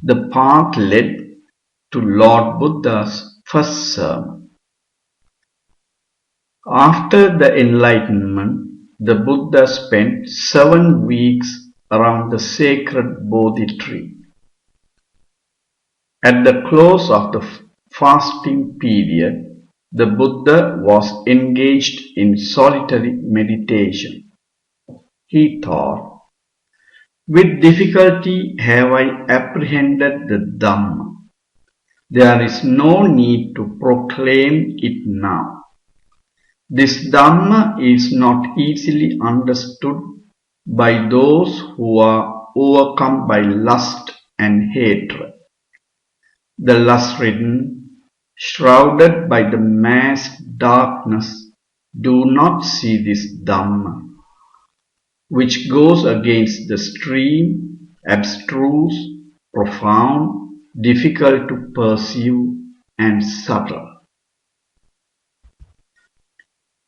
The path led to Lord Buddha's first sermon. After the Enlightenment, the Buddha spent 7 weeks around the sacred Bodhi tree. At the close of the fasting period, the Buddha was engaged in solitary meditation. He thought, "With difficulty have I apprehended the Dhamma. There is no need to proclaim it now. This Dhamma is not easily understood by those who are overcome by lust and hatred. The lust-ridden, shrouded by the mass darkness, do not see this Dhamma, which goes against the stream, abstruse, profound, difficult to perceive, and subtle."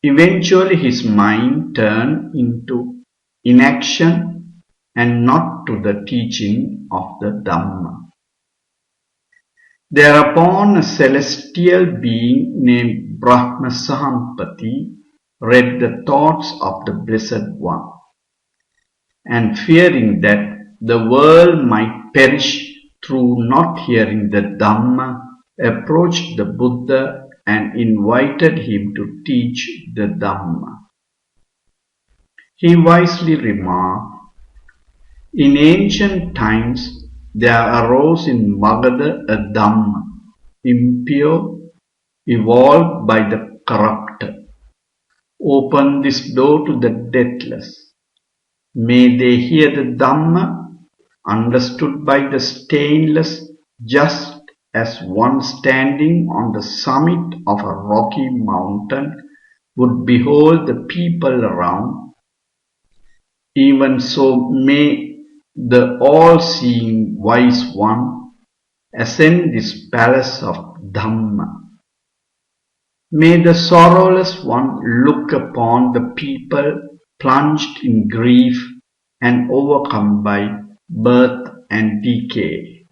Eventually his mind turned into inaction and not to the teaching of the Dhamma. Thereupon a celestial being named Brahma Sahampati read the thoughts of the Blessed One, and fearing that the world might perish through not hearing the Dhamma, approached the Buddha and invited him to teach the Dhamma. He wisely remarked, "In ancient times there arose in Magadha a Dhamma, impure, evolved by the corrupted. Open this door to the deathless. May they hear the Dhamma, understood by the stainless, just as one standing on the summit of a rocky mountain would behold the people around. Even so may the all-seeing wise one ascend this palace of Dhamma. May the sorrowless one look upon the people plunged in grief and overcome by birth and decay.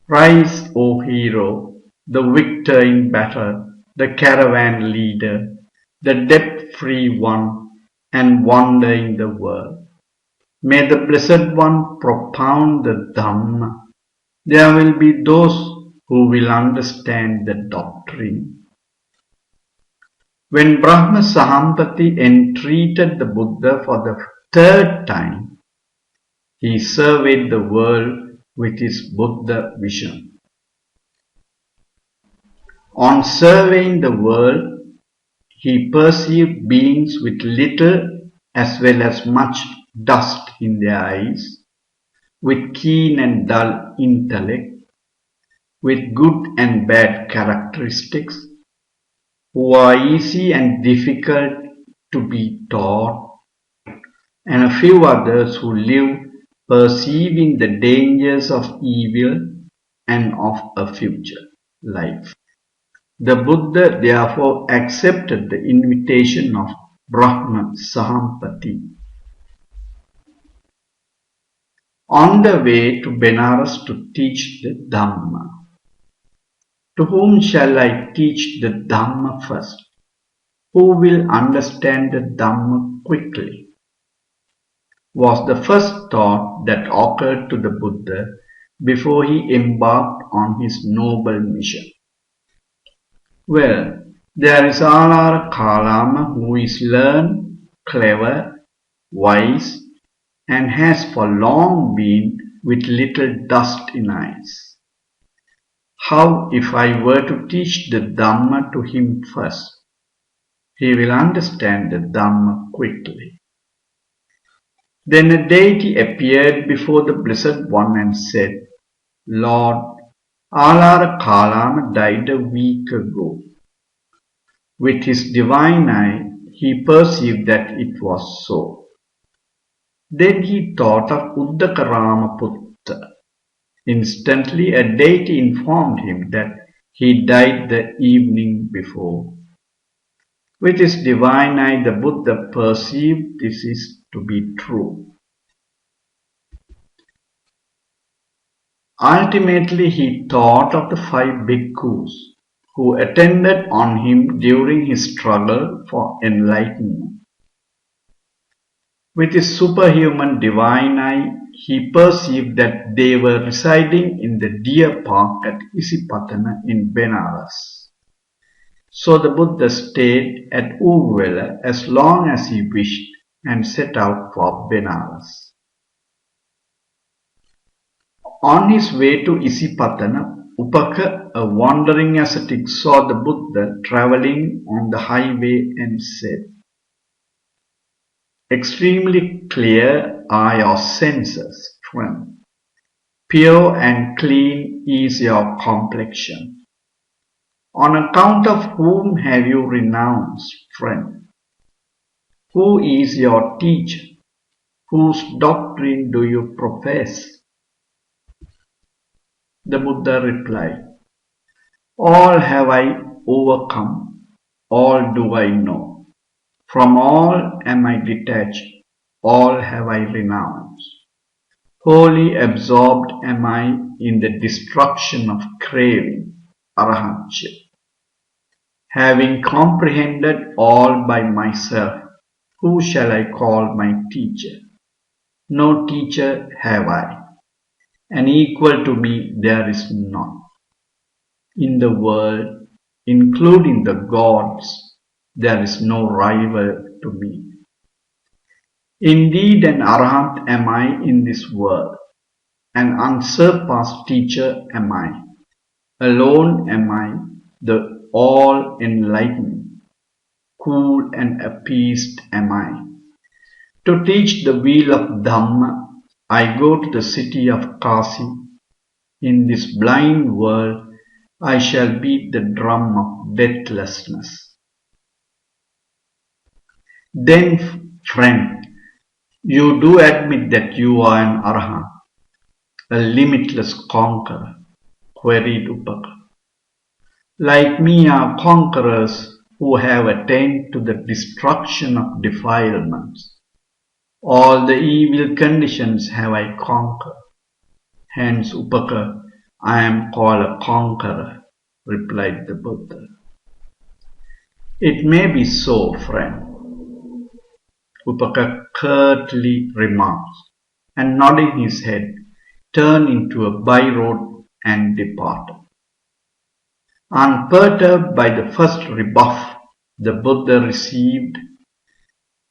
Rise, O hero, the victor in battle, the caravan leader, the debt-free one, and wonder in the world. May the Blessed One propound the Dhamma. There will be those who will understand the doctrine." When Brahma Sahampati entreated the Buddha for the 3rd time, he surveyed the world with his Buddha vision. On surveying the world, he perceived beings with little as well as much dust in their eyes, with keen and dull intellect, with good and bad characteristics, who are easy and difficult to be taught, and a few others who live perceiving the dangers of evil and of a future life. The Buddha therefore accepted the invitation of Brahma Sahampati. On the way to Benares to teach the Dhamma. "To whom shall I teach the Dhamma first? Who will understand the Dhamma quickly?" was the first thought that occurred to the Buddha before he embarked on his noble mission. Well, there is Alara Kalama, who is learned, clever, wise, and has for long been with little dust in eyes. How if I were to teach the Dhamma to him first? He will understand the Dhamma quickly. Then a deity appeared before the Blessed One and said, "Lord, Alara Kalama died a week ago." With his divine eye, he perceived that it was so. Then he thought of Uddakarama-putta. Instantly a deity informed him that he died the evening before. With his divine eye, the Buddha perceived this is to be true. Ultimately, he thought of the 5 bhikkhus who attended on him during his struggle for enlightenment. With his superhuman divine eye, he perceived that they were residing in the deer park at Isipatana in Benares. So the Buddha stayed at Uruvela as long as he wished and set out for Benares. On his way to Isipatana, Upaka, a wandering ascetic, saw the Buddha travelling on the highway and said, "Extremely clear are your senses, friend. Pure and clean is your complexion. On account of whom have you renounced, friend? Who is your teacher? Whose doctrine do you profess?" The Buddha replied, "All have I overcome, all do I know. From all am I detached, all have I renounced. Wholly absorbed am I in the destruction of craving, arahantship. Having comprehended all by myself, who shall I call my teacher? No teacher have I, and equal to me there is none. In the world, including the gods, there is no rival to me. Indeed, an arahant am I in this world, an unsurpassed teacher am I. Alone am I, the all-enlightened, cool and appeased am I. To teach the wheel of Dhamma, I go to the city of Kasi. In this blind world, I shall beat the drum of deathlessness. Then, friend, you do admit that you are an arahant, a limitless conqueror?" queried Upaka. "Like me are conquerors who have attained to the destruction of defilements. All the evil conditions have I conquered. Hence, Upaka, I am called a conqueror," replied the Buddha. "It may be so, friend," Upaka curtly remarked, and nodding his head, turned into a by-road and departed. Unperturbed by the first rebuff the Buddha received,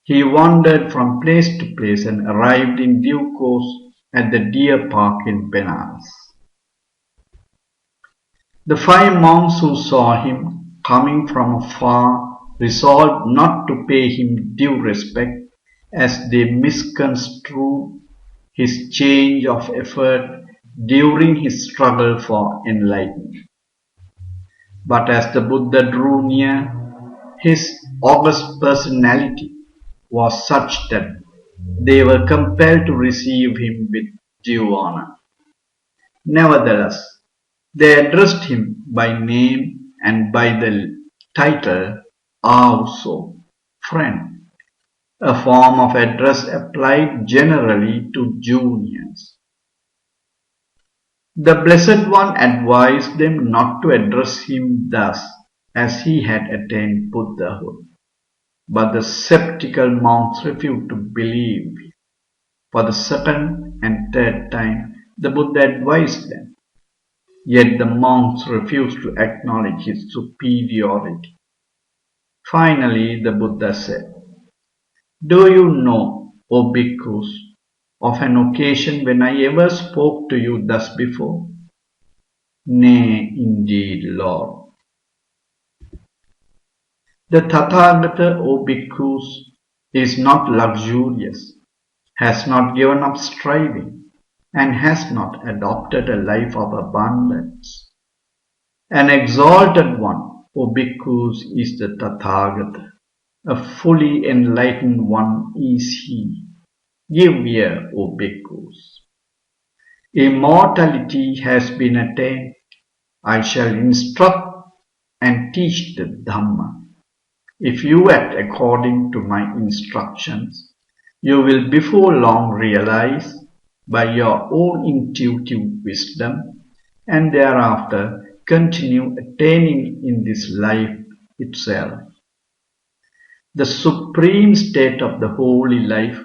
he wandered from place to place and arrived in due course at the deer park in Benares. The 5 monks who saw him coming from afar resolved not to pay him due respect, as they misconstrued his change of effort during his struggle for enlightenment. But as the Buddha drew near, his august personality was such that they were compelled to receive him with due honor. Nevertheless, they addressed him by name and by the title Avuso, friend, a form of address applied generally to juniors. The Blessed One advised them not to address him thus, as he had attained Buddhahood. But the skeptical monks refused to believe. For the second and third time, the Buddha advised them. Yet the monks refused to acknowledge his superiority. Finally, the Buddha said, "Do you know, O bhikkhus, of an occasion when I ever spoke to you thus before?" "Nay, indeed, Lord." "The Tathagata, O bhikkhus, is not luxurious, has not given up striving, and has not adopted a life of abundance. An exalted one, O bhikkhus, is the Tathagata. A fully enlightened one is he. Give ear, O bhikkhus. Immortality has been attained. I shall instruct and teach the Dhamma. If you act according to my instructions, you will before long realize by your own intuitive wisdom and thereafter continue attaining in this life itself. The supreme state of the holy life,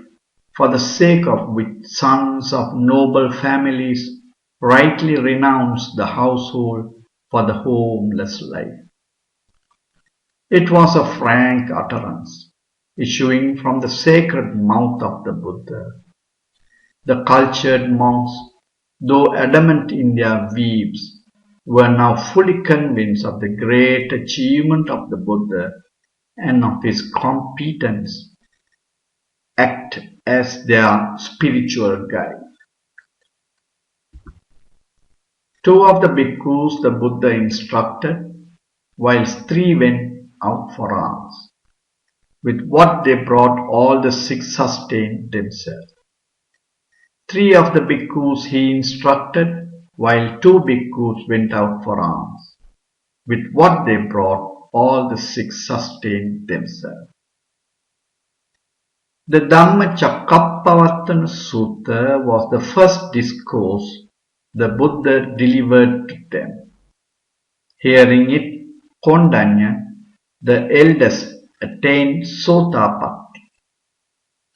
for the sake of which sons of noble families rightly renounce the household for the homeless life. It was a frank utterance, issuing from the sacred mouth of the Buddha. The cultured monks, though adamant in their views, were now fully convinced of the great achievement of the Buddha and of his competence act as their spiritual guide. Two of the bhikkhus the Buddha instructed, whilst three went out for alms. With what they brought, all the six sustained themselves. Three of the bhikkhus he instructed, while two bhikkhus went out for alms. With what they brought, all the six sustained themselves. The Dhammacakkappavattana Sutta was the first discourse the Buddha delivered to them. Hearing it, Kondanya, the eldest, attained Sotapatti,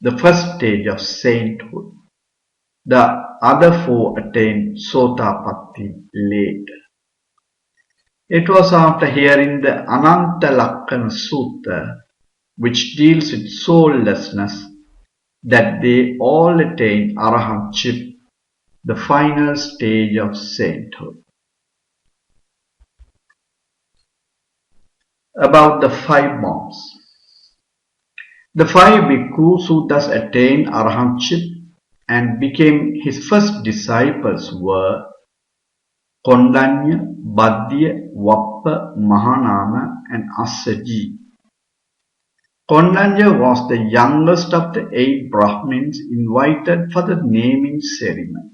the first stage of sainthood. The other four attained Sotapatti later. It was after hearing the Anantalakkana Sutta, which deals with soullessness, that they all attained Arahantship, the final stage of sainthood. About the five monks. The five bhikkhus who thus attained Arahantship and became his first disciples were Kondanya, Badhya, Vappa, Mahanama and Assaji. Kondanya was the youngest of the 8 Brahmins invited for the naming ceremony,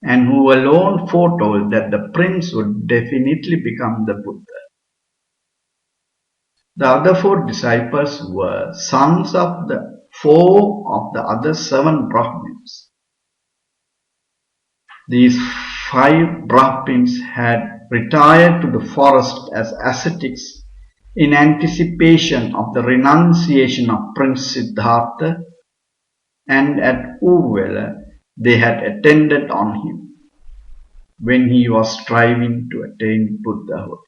and who alone foretold that the prince would definitely become the Buddha. The other 4 disciples were sons of the 4 of the other 7 Brahmins. These 5 Brahmins had retired to the forest as ascetics in anticipation of the renunciation of Prince Siddhartha, and at Uruvela they had attended on him when he was striving to attain Buddhahood.